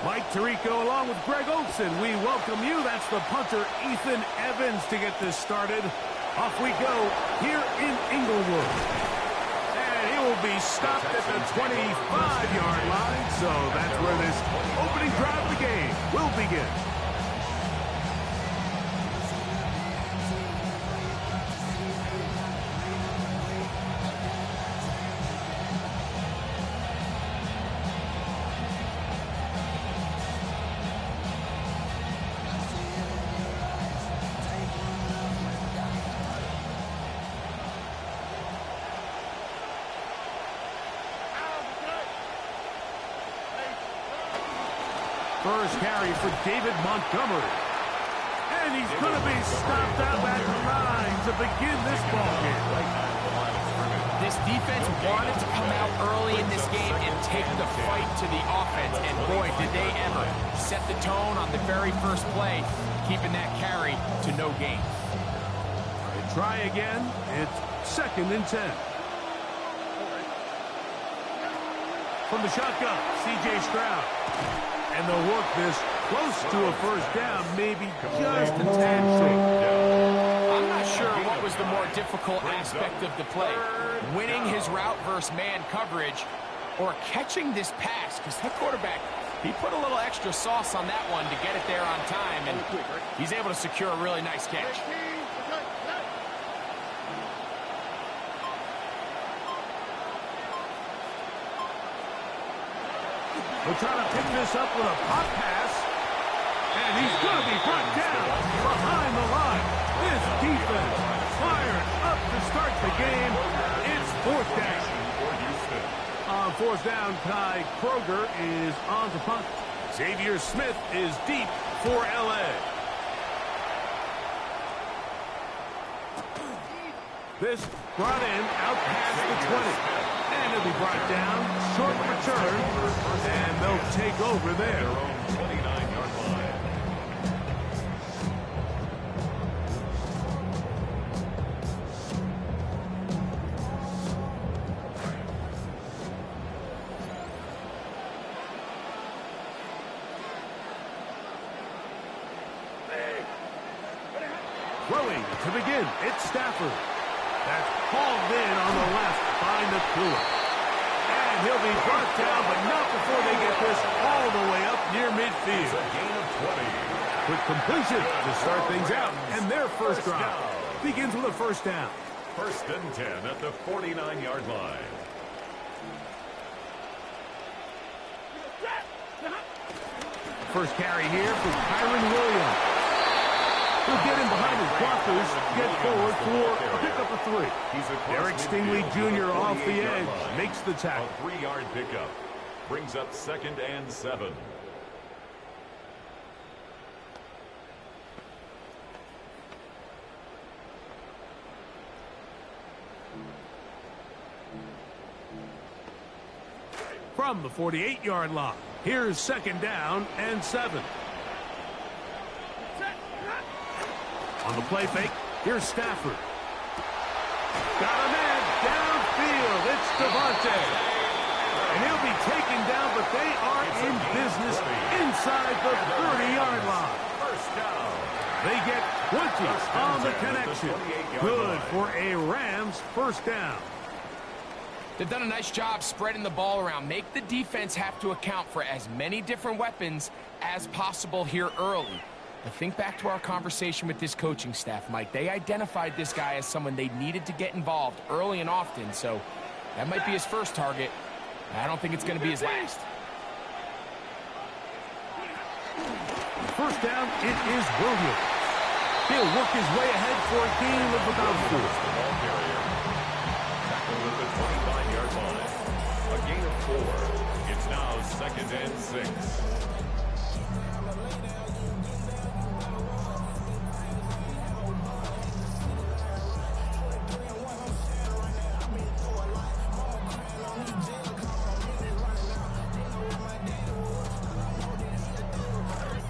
Mike Tirico along with Greg Olson. We welcome you. That's the punter, Ethan Evans, to get this started. Off we go here in Inglewood. And he will be stopped at the 25-yard line. So that's where this opening drive of the game will begin. First carry for David Montgomery. And he's going to be stopped out at the line to begin this ball game. This defense wanted to come out early in this game and take the fight to the offense. And boy, did they ever set the tone on the very first play, keeping that carry to no gain. They try again. It's 2nd and 10. From the shotgun, C.J. Stroud. And they'll work this close to a first down, maybe just a tad short. I'm not sure what was the more difficult aspect of the play. Winning his route versus man coverage or catching this pass, because that quarterback, he put a little extra sauce on that one to get it there on time, and he's able to secure a really nice catch. We'll try to pick this up with a pop pass. And he's going to be brought down behind the line. This defense fired up to start the game. It's 4th down. On 4th down, Kai Kroger is on to punt. Xavier Smith is deep for L.A. This brought in out past the 20. And it'll be brought down, short return, and they'll take over there. 29-yard line. Throwing to begin, it's Stafford. That's hauled in on the left by Nakua. And he'll be brought down, but not before they get this all the way up near midfield. A gain of 20. Quick completion to start things out. And their first drive begins with a first down. 1st and 10 at the 49-yard line. First carry here for Kyron Williams. He'll get in behind his blockers, get forward for a pickup of 3. Derek Stingley Jr. off the edge, makes the tackle. A 3-yard pickup brings up 2nd and 7. From the 48-yard line, here's 2nd down and 7. On the play fake, here's Stafford. Got a man downfield. It's Devontae. And he'll be taken down, but they are in business inside the 30-yard line. First down. They get 20 on the connection. Good for a Rams first down. They've done a nice job spreading the ball around. Make the defense have to account for as many different weapons as possible here early. But think back to our conversation with this coaching staff, Mike. They identified this guy as someone they needed to get involved early and often, so that might be his first target. I don't think it's going to be his last. First down, it is Williams. He'll work his way ahead for a gain of about 4. Tackled at the 25-yard line. A gain of 4. It's now 2nd and 6.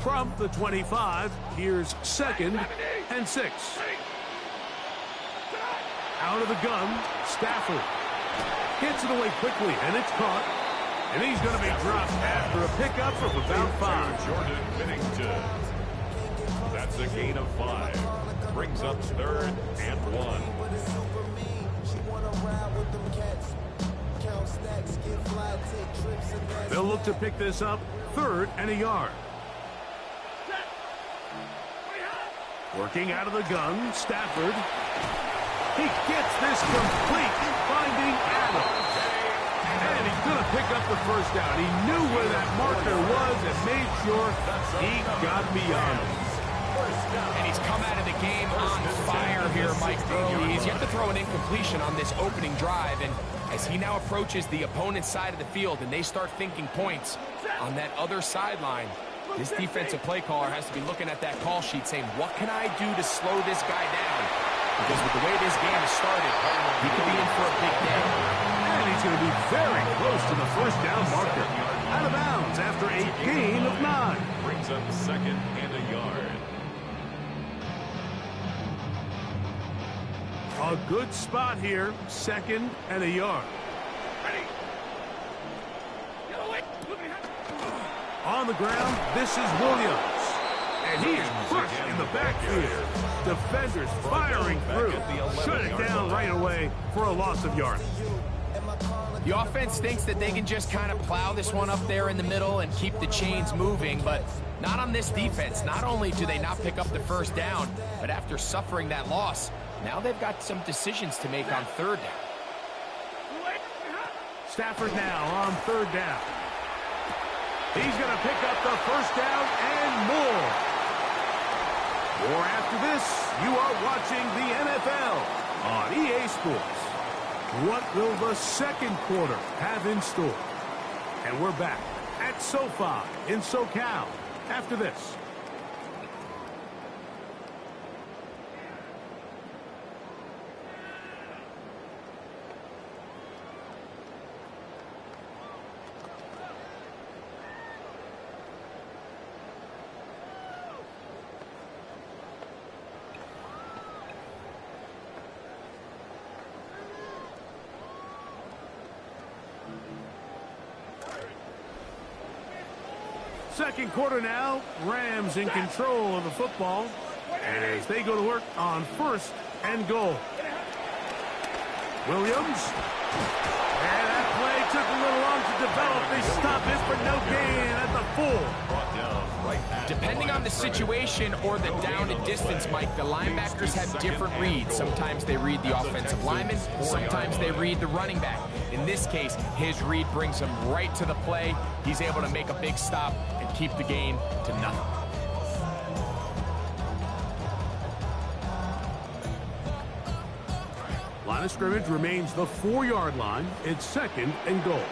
From the 25, here's 2nd and 6. Out of the gun, Stafford. Gets it away quickly, and it's caught. And he's going to be dropped after a pickup of about 5. Jordan Whittington. That's a gain of 5. Brings up 3rd and 1. They'll look to pick this up 3rd and a yard. Working out of the gun, Stafford. He gets this complete, finding Adams. And he's going to pick up the first down. He knew where that marker was and made sure he got beyond it. And he's come out of the game on fire here, Mike, early. He's yet to throw an incompletion on this opening drive. And as he now approaches the opponent's side of the field and they start thinking points on that other sideline, this defensive play caller has to be looking at that call sheet saying, what can I do to slow this guy down? Because with the way this game has started, he could be in for a big day. And he's going to be very close to the first down marker. Out of bounds after a gain of 9. Brings up 2nd and a yard. A good spot here, 2nd and a yard. On the ground, this is Williams. And he is crushed in the backfield. Defenders firing through. Shut it down right away for a loss of yardage. The offense thinks that they can just kind of plow this one up there in the middle and keep the chains moving, but not on this defense. Not only do they not pick up the first down, but after suffering that loss, now they've got some decisions to make on 3rd down. Stafford now on 3rd down. He's going to pick up the first down and more. More after this. You are watching the NFL on EA Sports. What will the second quarter have in store? And we're back at SoFi in SoCal after this. Second quarter now, Rams in control of the football as they go to work on 1st and goal. Williams. And that play took a little long to develop. They stop it for no gain at the full. Depending on the situation or the down and distance, Mike, the linebackers have different reads. Sometimes they read the offensive lineman, sometimes they read the running back. In this case, his read brings him right to the play. He's able to make a big stop and keep the gain to nothing. Line of scrimmage remains the 4-yard line. It's 2nd and goal.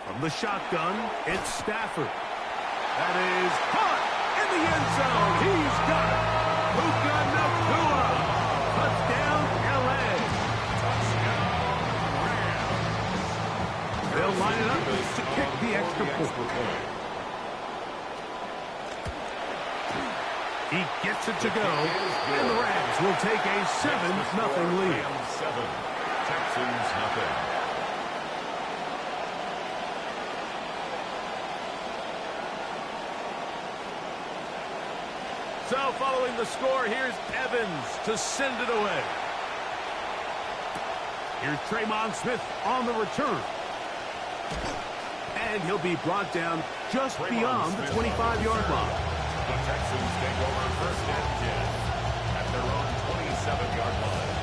From the shotgun, it's Stafford. That is caught in the end zone. He's got it. Puka Nacua. Touchdown, L.A. They'll line it up to kick the extra point. He gets it to go, and the Rams will take a 7-0 lead. 7, Texans nothing. So following the score, here's Evans to send it away. Here's Tremon Smith on the return. And he'll be brought down just beyond the 25-yard line. The Texans take over 1st and 10 at their own 27-yard line.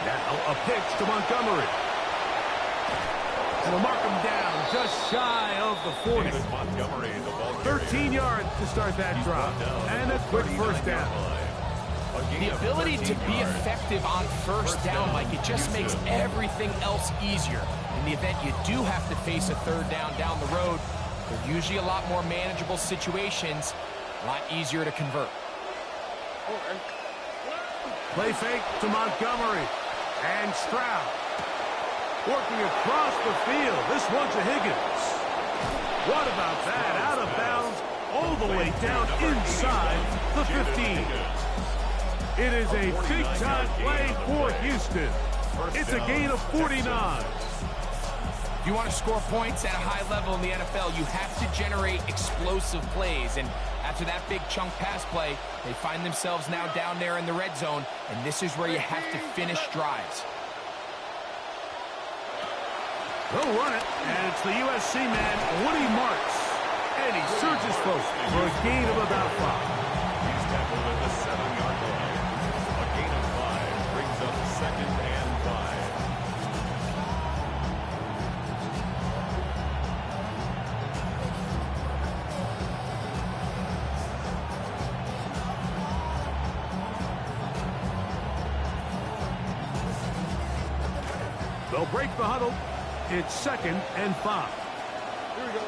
Now a pitch to Montgomery. And we'll mark him down just shy of the 40. Montgomery, the ball 13 yards to start that drive. And a quick first down. The ability to be effective on 1st down, Mike, it just makes everything else easier. In the event you do have to face a 3rd down the road, they're usually a lot more manageable situations, a lot easier to convert. Play fake to Montgomery. And Stroud. Working across the field. This one to Higgins. What about that? Out of bounds. All the way down inside the 15. It is a big-time play for Houston. It's a gain of 49. If you want to score points at a high level in the NFL, you have to generate explosive plays. And after that big chunk pass play, they find themselves now down there in the red zone, and this is where you have to finish drives. They'll run it, and it's the USC man, Woody Marks. And he surges forward for a gain of about 5. He's tackled at the 7-yard line. A gain of 5 brings up 2nd and 5. They'll break the huddle. It's 2nd and 5. Here we go.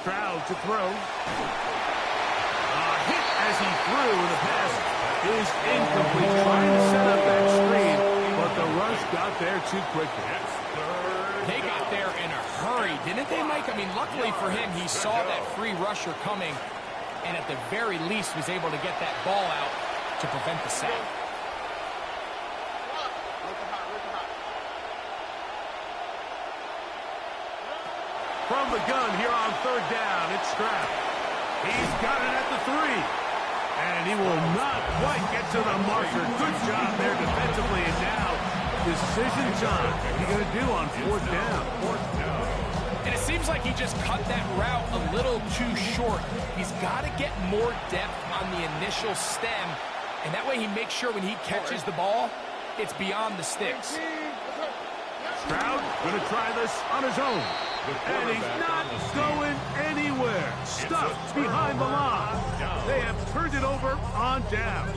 Stroud to throw. Hit as he threw, and the pass is incomplete. Trying to set up that screen, but the rush got there too quickly. They got there in a hurry, didn't they, Mike? I mean, luckily for him, he saw that free rusher coming, and at the very least was able to get that ball out to prevent the sack. From the gun here on 3rd down, it's Stroud. He's got it at the 3. And he will not quite get to the marker. Good job there defensively, and now decision time. What are you going to do on 4th down? And it seems like he just cut that route a little too short. He's got to get more depth on the initial stem, and that way he makes sure when he catches the ball, it's beyond the sticks. Stroud going to try this on his own. And he's not going anywhere. Stuffed behind the line. They have turned it over on down.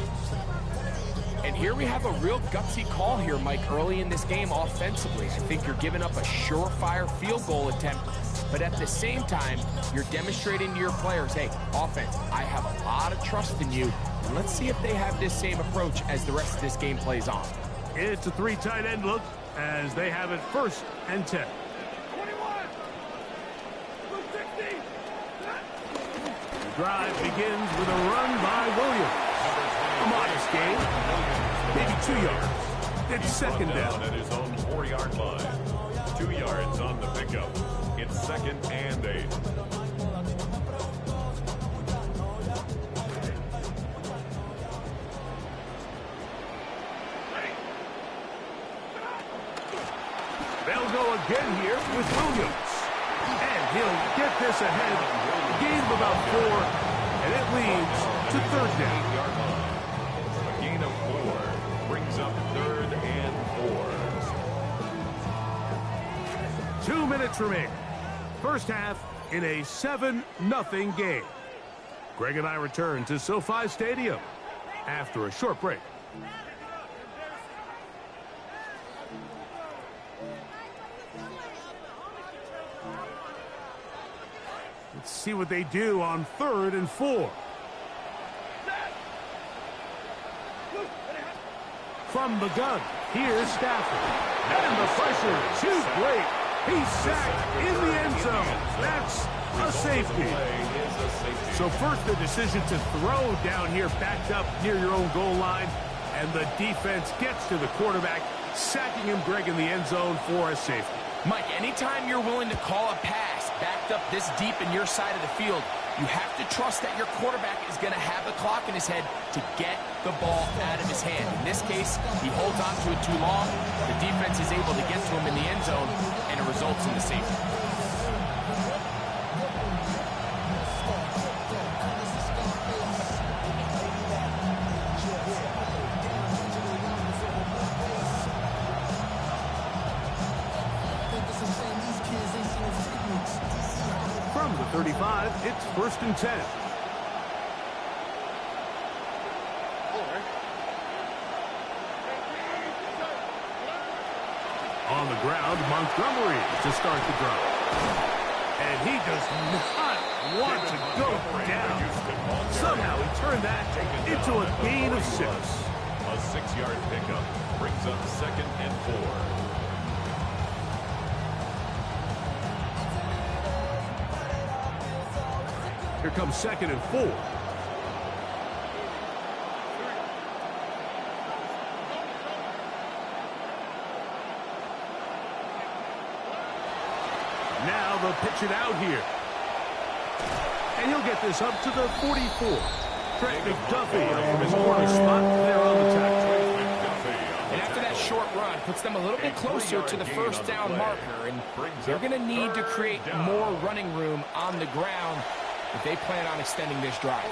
And here we have a real gutsy call here, Mike, early in this game offensively. I think you're giving up a surefire field goal attempt, but at the same time, you're demonstrating to your players, hey, offense, I have a lot of trust in you. And let's see if they have this same approach as the rest of this game plays on. It's a 3 tight end look as they have it 1st and 10. The drive begins with a run by Williams. A modest gain, maybe 2 yards. It's 2nd down. At his own 4-yard line. 2 yards on the pickup. It's 2nd and 8. They'll go again here with Williams. And he'll get this ahead. Gain of about 4, and it leads to 3rd down. A gain of 4 brings up 3rd and 4. 2 minutes remaining. First half in a 7-0 game. Greg and I return to SoFi Stadium after a short break. Let's see what they do on 3rd and 4. From the gun, here's Stafford. And the pressure, too great. He's sacked in the end zone. That's a safety. So first the decision to throw down here, backed up near your own goal line. And the defense gets to the quarterback, sacking him, Greg, in the end zone for a safety. Mike, anytime you're willing to call a pass backed up this deep in your side of the field, you have to trust that your quarterback is going to have the clock in his head to get the ball out of his hand. In this case, he holds on to it too long. The defense is able to get to him in the end zone, and it results in the safety. From the 35, it's 1st and 10. On the ground, Montgomery to start the drive. And he does not want to go down. Somehow he turned that into a gain of 6. A 6-yard pickup brings up 2nd and 4. Here comes 2nd and 4. Now they'll pitch it out here. And he'll get this up to the 44. Trent McDuffie from his corner spot there on the tackle. And after that short run, puts them a little bit closer to the first down marker. And they're going to need to create more running room on the ground if they plan on extending this drive.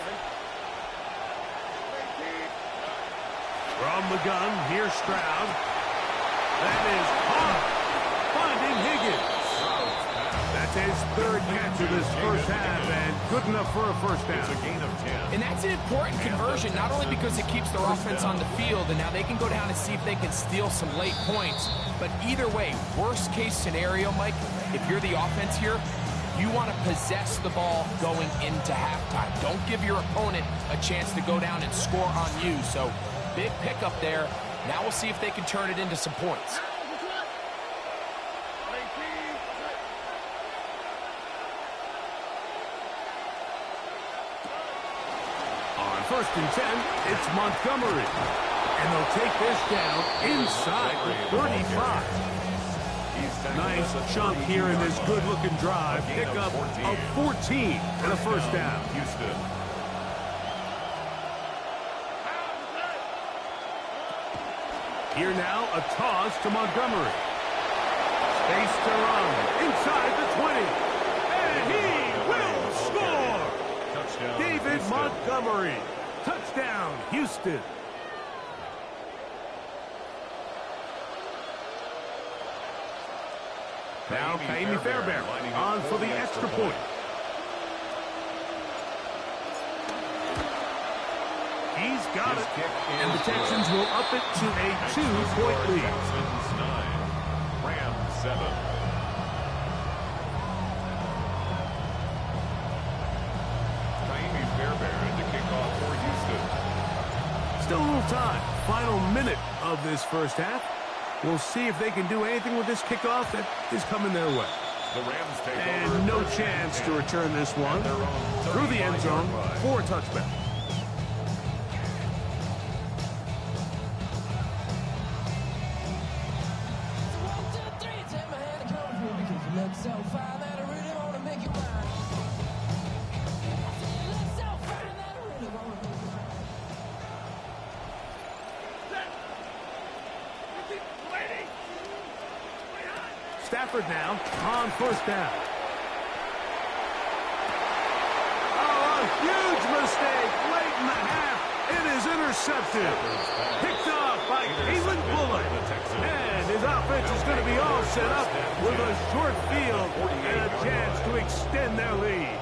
From the gun, here's Stroud. That is caught. Finding Higgins. That's his 3rd catch of this first half, and good enough for a first down. It's a gain of 10. And that's an important conversion, not only because it keeps their offense on the field, and now they can go down and see if they can steal some late points. But either way, worst case scenario, Mike, if you're the offense here, you want to possess the ball going into halftime. Don't give your opponent a chance to go down and score on you. So big pickup there. Now we'll see if they can turn it into some points. On 1st and 10, it's Montgomery. And they'll take this down inside the 35. Nice chunk here in this good-looking drive. Pickup of 14 and a first down. Houston. Here now, a toss to Montgomery. Space to run inside the 20. And he will score! Touchdown, David Houston. Montgomery. Touchdown, Houston. Now, Kaimi Fairbairn on for the extra point. He's got it. And the Texans will up it to a 2-point lead. Texans 9, Rams 7. Kaimi Fairbairn to kick off for Houston. Still a little time. Final minute of this first half. We'll see if they can do anything with this kickoff that is coming their way. The Rams take And over no first chance and to return this one their own through the end zone 35-yard line. for a touchback. Stafford now on first down. Oh, a huge mistake late in the half. It is intercepted. Picked off by Kalen Bullock. And his offense is going to be all set up with a short field and a chance to extend their lead.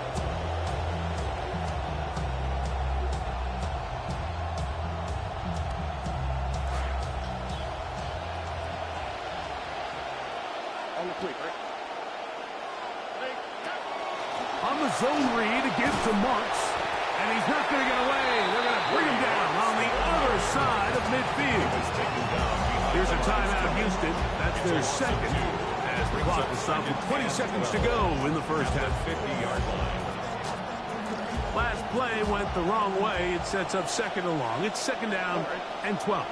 On the zone read, it gives to Marks. And he's not going to get away. They're going to bring him down on the other side of midfield. Here's a timeout, Houston. That's their second. As the clock is stopped with 20 seconds to go in the first half. 50-yard line. Last play went the wrong way. It sets up 2nd and long. It's 2nd down and 12.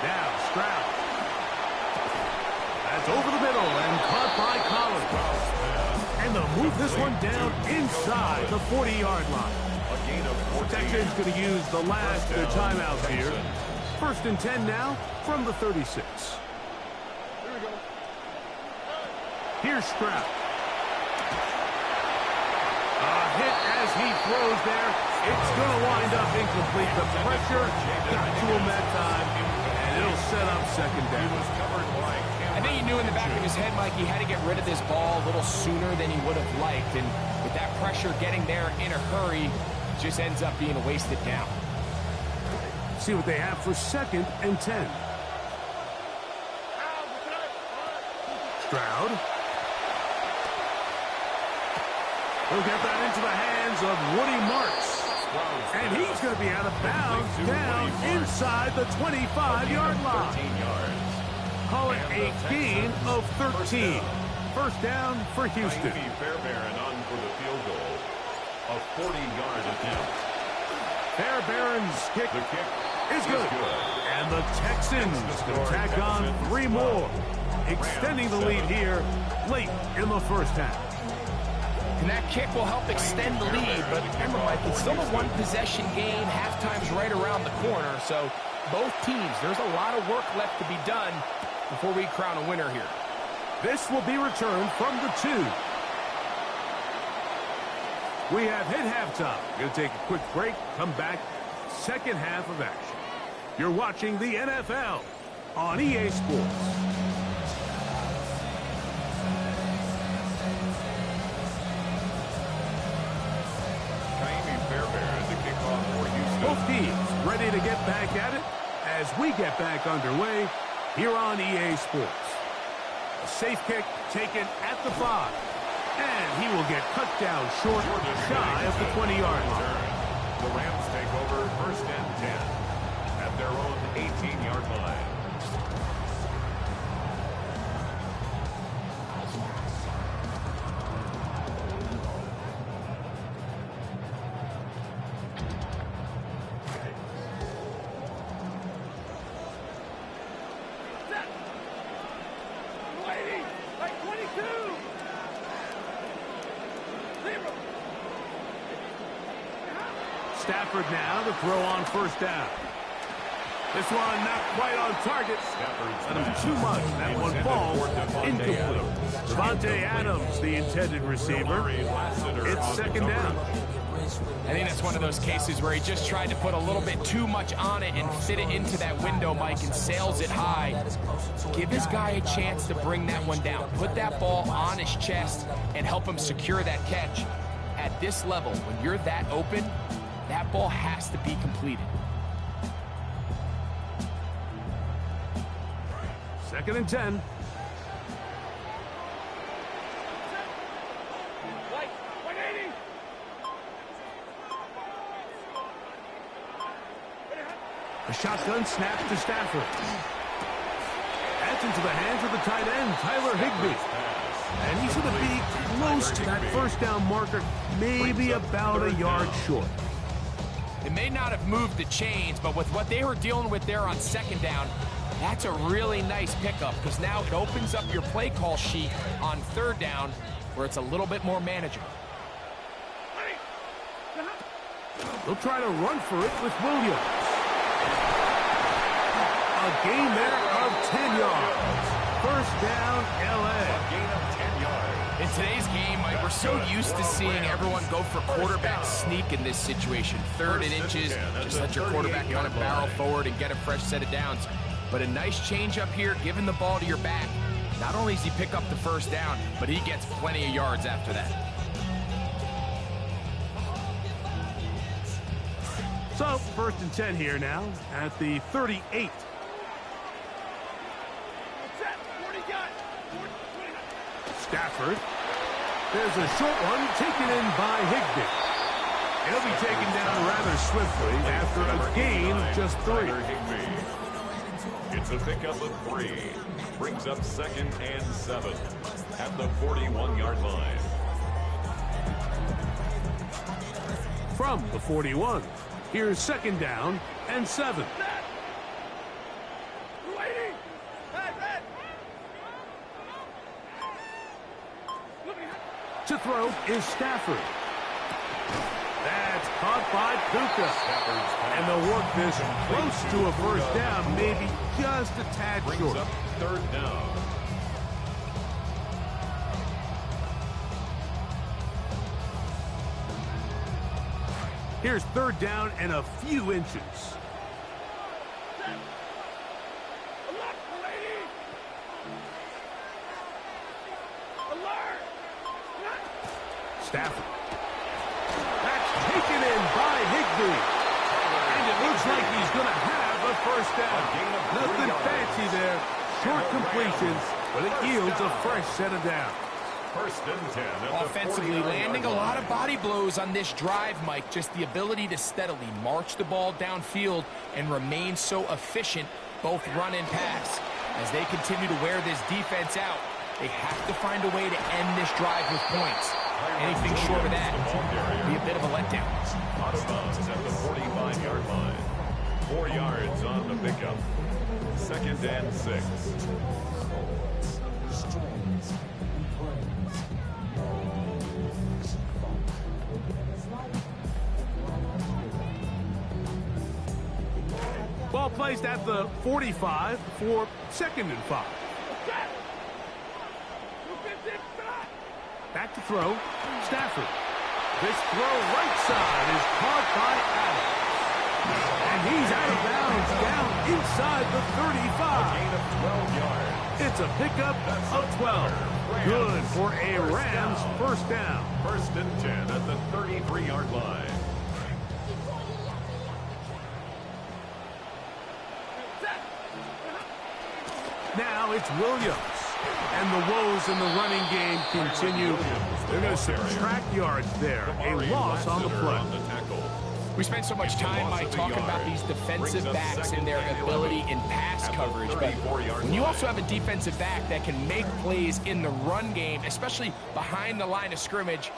Now Stroud. That's over the middle and caught by Collins. And they'll move this one down inside the 40-yard line. A gain of 14. Texans going to use the last of their timeouts here. 1st and 10 now from the 36. Here's Stroud. A hit as he throws there. It's going to wind up incomplete. The pressure got to him that time, and it'll set up 2nd down. I think he knew in the back of his head, Mike, he had to get rid of this ball a little sooner than he would have liked. And with that pressure getting there in a hurry, it just ends up being a wasted down. See what they have for 2nd and 10. Stroud. He'll get that into the hands of Woody Marks. And he's going to be out of bounds down inside the 25-yard line. Call it a gain of 13. First down for Houston. Fairbairn on for the field goal. A 40-yard attempt. Fairbairn's kick is good. And the Texans can tack on 3 more, extending the lead here late in the first half. And that kick will help extend the lead, but remember, Mike, it's still a one-possession game. Halftime's right around the corner, so both teams, there's a lot of work left to be done before we crown a winner here. This will be returned from the 2. We have hit halftime. Going to take a quick break, come back, second half of action. You're watching the NFL on EA Sports. Both teams ready to get back at it as we get back underway here on EA Sports. A safe kick taken at the 5. And he will get cut down short, shy of the 20-yard line. The Rams take over first and 10 at their own 18-yard line. Stafford now to throw on first down. This one not quite on target. Let him too much. That one falls incomplete. Devontae Adams, the intended receiver. It's second down. I think that's one of those cases where he just tried to put a little bit too much on it and fit it into that window, Mike, and sails it high. Give his guy a chance to bring that one down. Put that ball on his chest and help him secure that catch. At this level, when you're that open, that ball has to be completed. Second and 10. A shotgun snap to Stafford. That's into the hands of the tight end, Tyler Higbee. And he's going to be close to that first down marker, maybe about a yard short. It may not have moved the chains, but with what they were dealing with there on second down, that's a really nice pickup because now it opens up your play call sheet on third down where it's a little bit more manageable. They'll try to run for it with Williams. A gain there of 10 yards. First down, L.A. A gain of 10 yards. In today's game, Mike, we're so used to seeing everyone go for quarterback sneak in this situation. Third and inches, just let your quarterback kind of barrel forward and get a fresh set of downs. But a nice change up here, giving the ball to your back. Not only does he pick up the first down, but he gets plenty of yards after that. So, first and 10 here now at the 38. Stafford. There's a short one taken in by Higbee. He'll be taken down rather swiftly after a gain of just 3. It's a pickup of 3. Brings up second and 7 at the 41-yard line. From the 41, here's second down and 7. To throw is Stafford. That's caught by Puka. And they'll work this close to a first down, maybe just a tad short. Brings up third down. Here's third down and a few inches. Stafford. That's taken in by Higbee. And it looks like he's going to have a first down. Nothing fancy there. Short completions, but it yields a fresh set of downs. First and 10 at Offensively, the 49-yard landing a lot line. of body blows on this drive, Mike. Just the ability to steadily march the ball downfield and remain so efficient, both run and pass. As they continue to wear this defense out, they have to find a way to end this drive with points. Anything short of that would be a bit of a letdown. Out of bounds at the 45-yard line. 4 yards on the pickup. Second and 6. Ball placed at the 45 for 2nd and 5. Back to throw. Stafford. This throw right side is caught by Adams. And he's out of bounds down inside the 35. Gain of 12 yards. It's a pickup of 12. Good for a Rams first down. First and 10 at the 33-yard line. Now it's Williams. And the woes in the running game continue. They're going to subtract yards there. A loss on the play. We spent so much time, Mike, talking about these defensive backs and their ability in pass coverage. But when you also have a defensive back that can make plays in the run game, especially behind the line of scrimmage,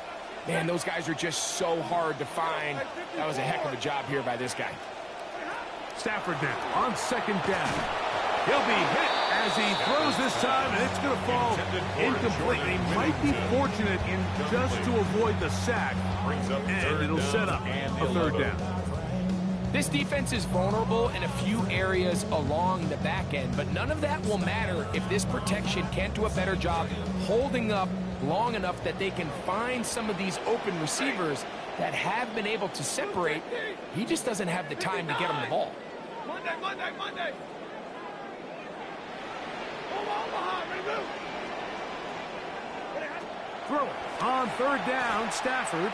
man, those guys are just so hard to find. That was a heck of a job here by this guy. Stafford now on 2nd down. He'll be hit as he throws this time, and it's going to fall incomplete. He might be fortunate in just to avoid the sack, and it'll set up a 3rd down. This defense is vulnerable in a few areas along the back end, but none of that will matter if this protection can't do a better job holding up long enough that they can find some of these open receivers that have been able to separate. He just doesn't have the time to get them the ball. Monday. Throw it on 3rd down, Stafford.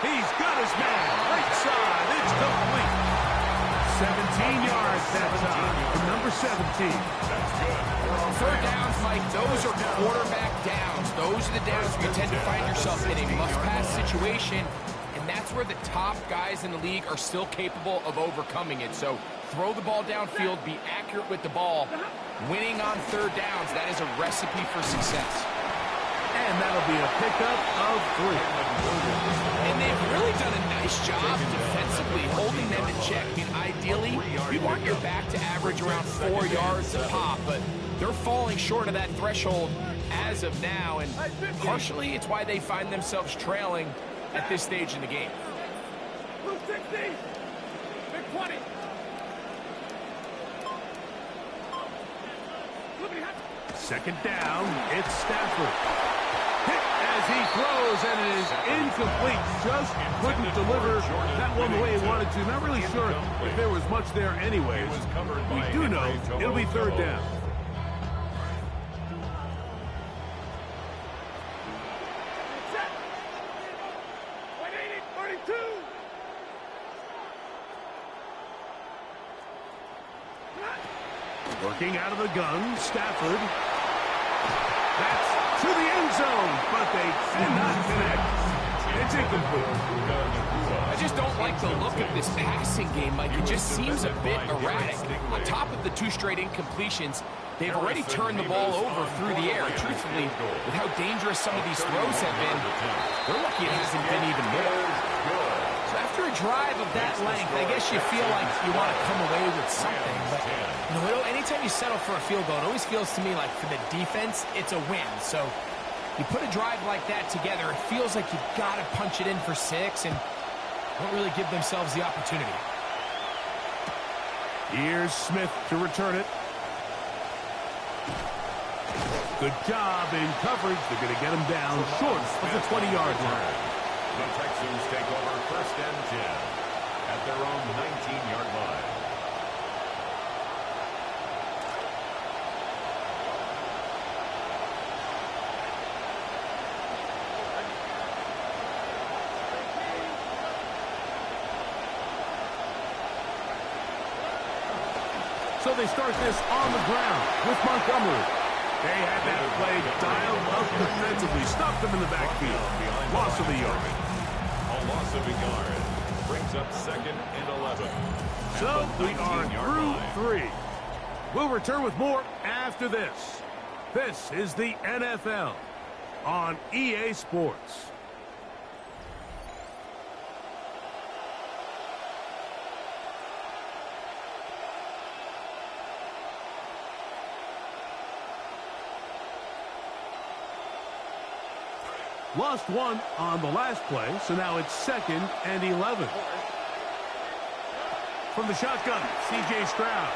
He's got his man. Right side. It's complete. 17 yards that time. Number 17. That's good. 3rd downs, Mike, those are quarterback downs. Those are the downs where you tend to find yourself in a must-pass situation, and that's where the top guys in the league are still capable of overcoming it. So throw the ball downfield, be accurate with the ball. Winning on 3rd downs, that is a recipe for success. And that'll be a pickup of 3. And they've really done a nice job defensively holding them in check. I mean, ideally, you want your back to average around 4 yards a pop, but they're falling short of that threshold as of now, and partially it's why they find themselves trailing at this stage in the game. Blue 60. Big 20. 2nd down, it's Stafford. Hit as he throws, and it is incomplete. Just couldn't deliver that one the way he wanted to. Not really sure if there was much there anyways. We do know it'll be 3rd down. Working out of the gun, Stafford. That's to the end zone, but they cannot connect. It's incomplete. I just don't like the look of this passing game, Mike. It just seems a bit erratic. On top of the 2 straight incompletions, they've already turned the ball over through the air. Truthfully, with how dangerous some of these throws have been, they're lucky it hasn't been even more. So after a drive of that length, I guess you feel like you want to come away with something. But you know, anytime you settle for a field goal, it always feels to me like for the defense, it's a win. So you put a drive like that together, it feels like you've got to punch it in for 6 and don't really give themselves the opportunity. Here's Smith to return it. Good job in coverage. They're going to get him down short of the 20-yard line. The Texans take over 1st and 10 at their own 19-yard line. So they start this on the ground with Montgomery. They had that play dialed up defensively, stuffed them in the backfield. Loss of a yard. A loss of a yard. Brings up 2nd and 11. So we are through 3. We'll return with more after this. This is the NFL on EA Sports. Lost one on the last play, so now it's 2nd and 11. From the shotgun, C.J. Stroud.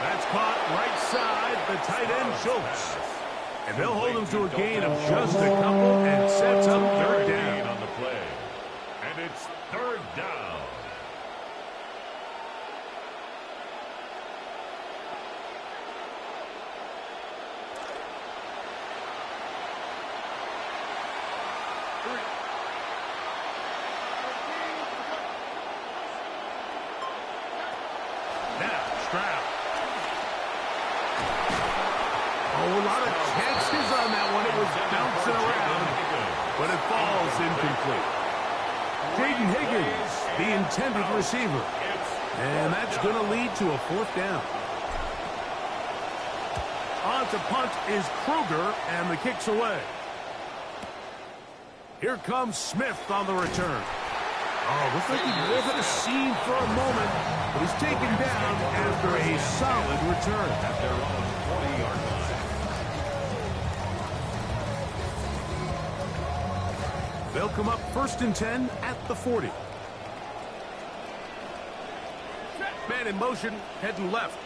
That's caught right side, the tight end, Schultz. And they'll hold him to a gain of just a couple and sets up 3rd down. On the play. And it's 3rd down. A lot of chances on that one. It was bouncing around, but it falls incomplete. Jaden Higgins, the intended receiver. And that's going to lead to a 4th down. On to punt is Kruger, and the kick's away. Here comes Smith on the return. Oh, looks like he was at a scene for a moment, but he's taken down after a solid return. At their own 40-yard line. They'll come up 1st and 10 at the 40. Man in motion, heading left.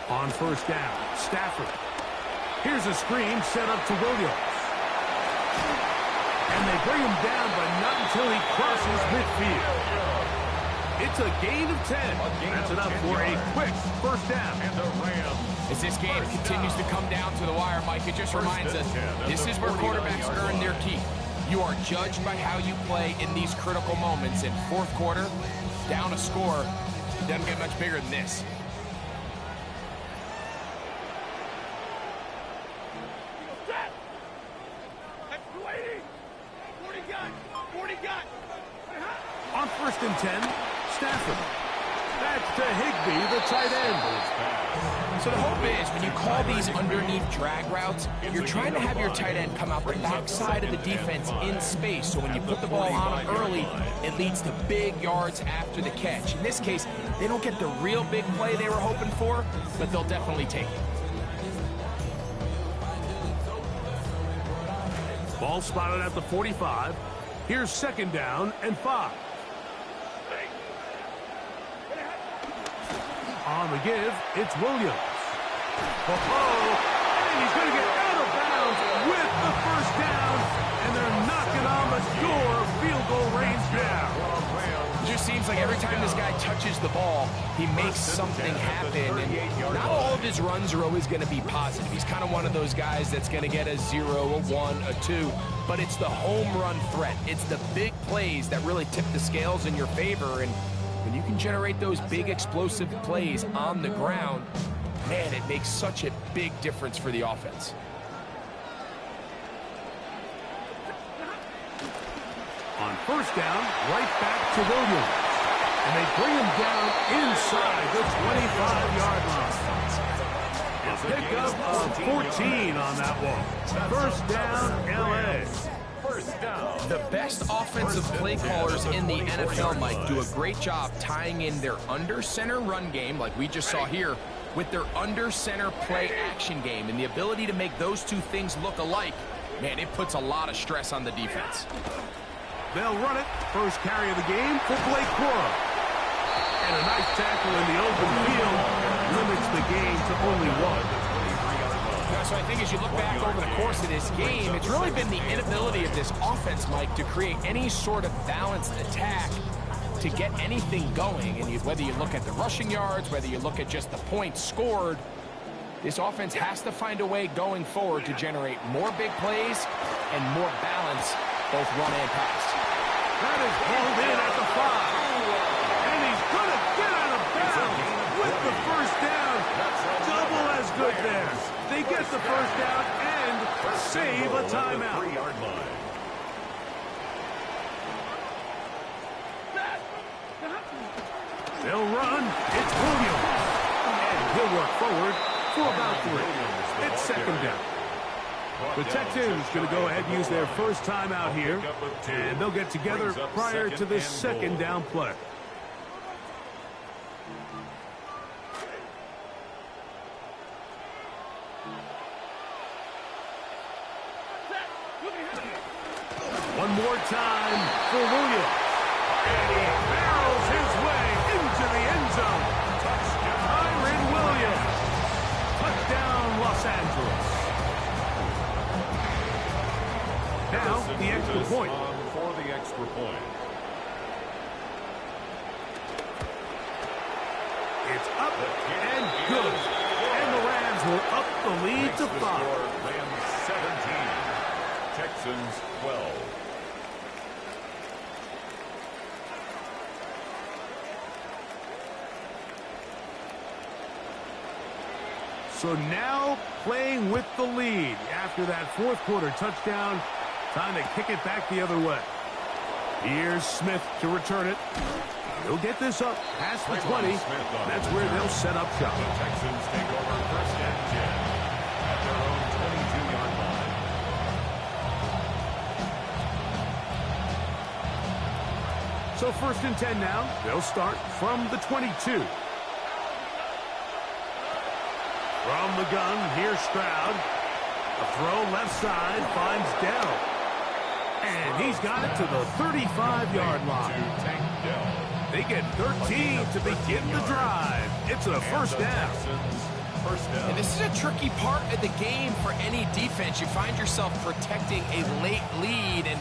On 1st down, Stafford. Here's a screen set up to Williams. And they bring him down, but not until he crosses midfield. It's a gain of 10. That's enough for a quick 1st down. And the Rams. As this game continues to come down to the wire, Mike, it just reminds us this is where quarterbacks earn their keep. You are judged by how you play in these critical moments. In 4th quarter, down a score, it doesn't get much bigger than this. On 1st and 10, Stafford. That's to Higbee, the tight end. So the hope is when you call these underneath drag routes, you're trying to have your tight end come out the backside of the defense in space. So when you put the ball on him early, it leads to big yards after the catch. In this case, they don't get the real big play they were hoping for, but they'll definitely take it. Ball spotted at the 45. Here's 2nd down and 5. On the give, it's Williams. And he's going to get out of bounds with the 1st down, and they're knocking on the door of field goal range now. It just seems like every time this guy touches the ball, he makes something happen, and not all of his runs are always going to be positive. He's kind of one of those guys that's going to get a 0, a 1, a 2, but it's the home run threat. It's the big plays that really tip the scales in your favor, and when you can generate those big explosive plays on the ground, man, it makes such a big difference for the offense. On 1st down, right back to Williams. And they bring him down inside the 25-yard line. A pickup of 14 on that one. 1st down, L.A. The best offensive play callers in the NFL, Mike, do a great job tying in their under-center run game, like we just saw here, with their under-center play action game. And the ability to make those two things look alike, man, it puts a lot of stress on the defense. They'll run it. First carry of the game for Blake Corum. And a nice tackle in the open field limits the game to only 1. So I think as you look back over the course of this game, it's really been the inability of this offense, Mike, to create any sort of balanced attack to get anything going. And whether you look at the rushing yards, whether you look at just the points scored, this offense has to find a way going forward to generate more big plays and more balance, both run and pass. That is pulled in at the 5. And he's going to get out of bounds with the 1st down. Double as good there. They get the first down and save a timeout. 3-yard line. They'll run. It's Williams. And he'll work forward for about 3. It's second down. The Texans going to go ahead and use their first timeout here. And they'll get together prior to this second down play. One more time for Williams. And he barrels his way into the end zone. Touchdown, Kyren Williams. Touchdown, Los Angeles. Now, the extra point. For the extra point. It's up and good. And the Rams will up the lead to 5. Rams 17. Texans 12. So now playing with the lead after that fourth quarter touchdown. Time to kick it back the other way. Here's Smith to return it. He'll get this up past the 20. That's where they'll set up shop. The Texans take over first and 10 at their own 22-yard line. So first and 10 now. They'll start from the 22. From the gun, here's Stroud. A throw left side finds Dell. And he's got it to the 35-yard line. They get 13 to begin the drive. It's a first down. And this is a tricky part of the game for any defense. You find yourself protecting a late lead, and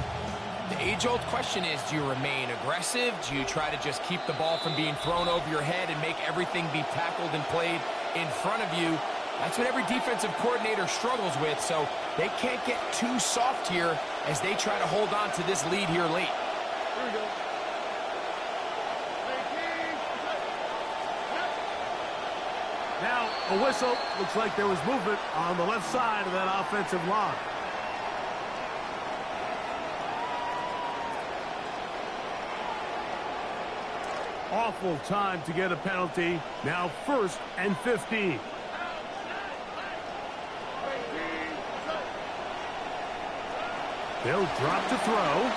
the age-old question is, do you remain aggressive? Do you try to just keep the ball from being thrown over your head and make everything be tackled and played in front of you? That's what every defensive coordinator struggles with, so they can't get too soft here as they try to hold on to this lead here late. Here we go. Now, a whistle. Looks like there was movement on the left side of that offensive line. Awful time to get a penalty. Now first and 15. They'll drop to throw.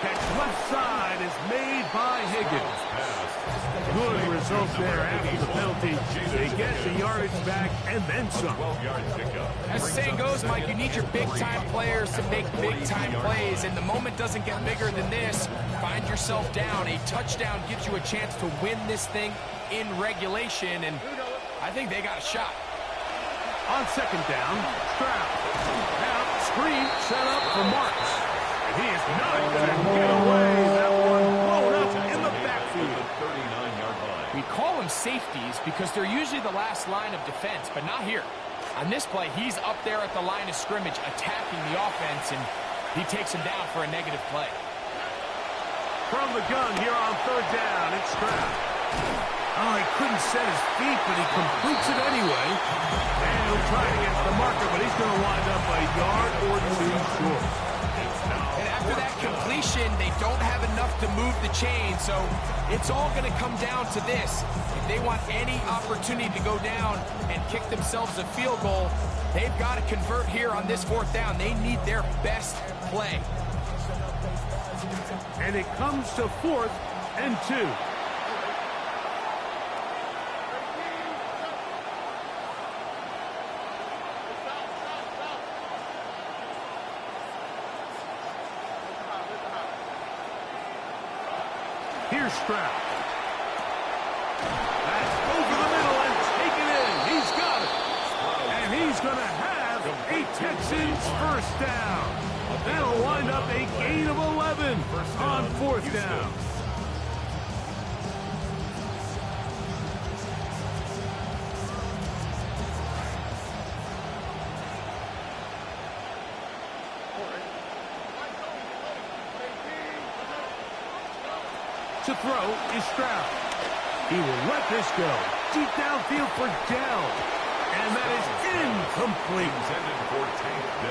Catch left side is made by Higgins. Good result there after the penalty. They get the yardage back and then some. As the saying goes, Mike, you need your big-time players to make big-time plays, and the moment doesn't get bigger than this. Find yourself down. A touchdown gives you a chance to win this thing in regulation, and I think they got a shot. On second down, Stroud. Now, screen set up for Marks. And he is not going to get away. That one blown up in the backfield. 39-yard line. We call them safeties because they're usually the last line of defense, but not here. On this play, he's up there at the line of scrimmage attacking the offense, and he takes him down for a negative play. From the gun here on third down, it's Stroud. Oh, he couldn't set his feet, but he completes it anyway. And he'll try it against the marker, but he's going to wind up a yard or two short. And after that completion, they don't have enough to move the chain, so it's all going to come down to this. If they want any opportunity to go down and kick themselves a field goal, they've got to convert here on this fourth down. They need their best play. And it comes to 4th and 2. Here's Stroud. That's over the middle and taken in. He's got it. And he's going to have a Texans first down. That'll wind up a gain of 11 on fourth down. To throw is Stroud. He will let this go. Deep downfield for Dell. And that is incomplete.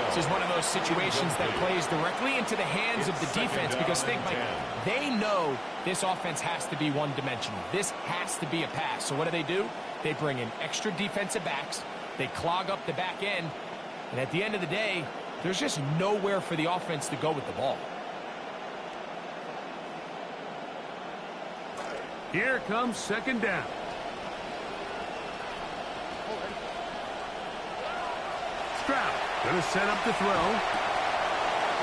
This is one of those situations that plays directly into the hands of the defense because think, Mike, they know this offense has to be one-dimensional. This has to be a pass. So what do? They bring in extra defensive backs. They clog up the back end. And at the end of the day, there's just nowhere for the offense to go with the ball. Here comes second down. Stroud gonna set up the throw.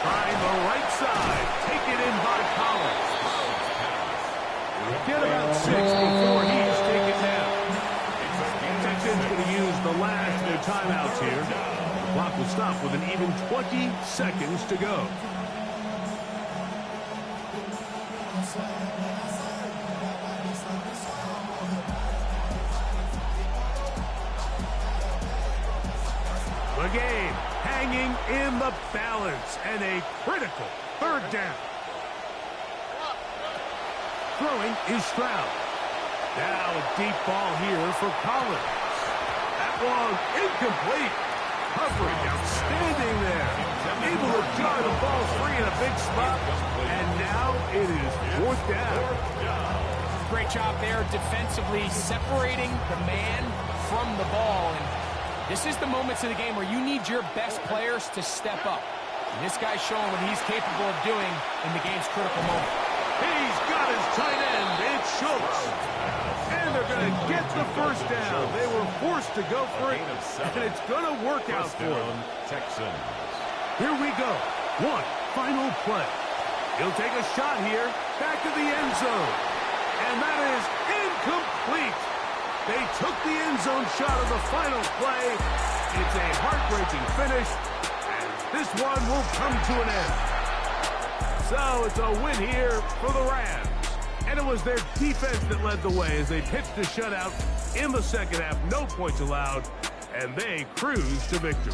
Trying the right side. Taken in by Collins. Get about 6 before he's taken down. Texans gonna use the last of their timeouts here. The clock will stop with an even 20 seconds to go. The game hanging in the balance and a critical third down. Throwing is Stroud. Now a deep ball here for Collins. That one incomplete. Coverage outstanding there. Able to jar the ball free in a big spot. And now it is fourth down. Great job there defensively separating the man from the ball. And this is the moments of the game where you need your best players to step up. And this guy's showing what he's capable of doing in the game's critical moment. He's got his tight end. It's Schultz. And they're going to get the first down. They were forced to go for it, and it's going to work out for them. Texans. Here we go. One final play. He'll take a shot here. Back to the end zone. And that is incomplete. They took the end zone shot of the final play. It's a heartbreaking finish, and this one will come to an end. So it's a win here for the Rams. And it was their defense that led the way as they pitched a shutout in the second half. No points allowed, and they cruised to victory.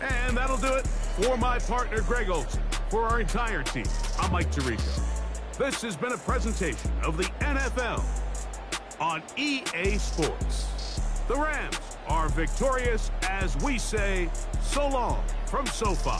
And that'll do it for my partner, Greg Olson. For our entire team, I'm Mike Tirico. This has been a presentation of the NFL on EA Sports. The Rams are victorious as we say so long from SoFi.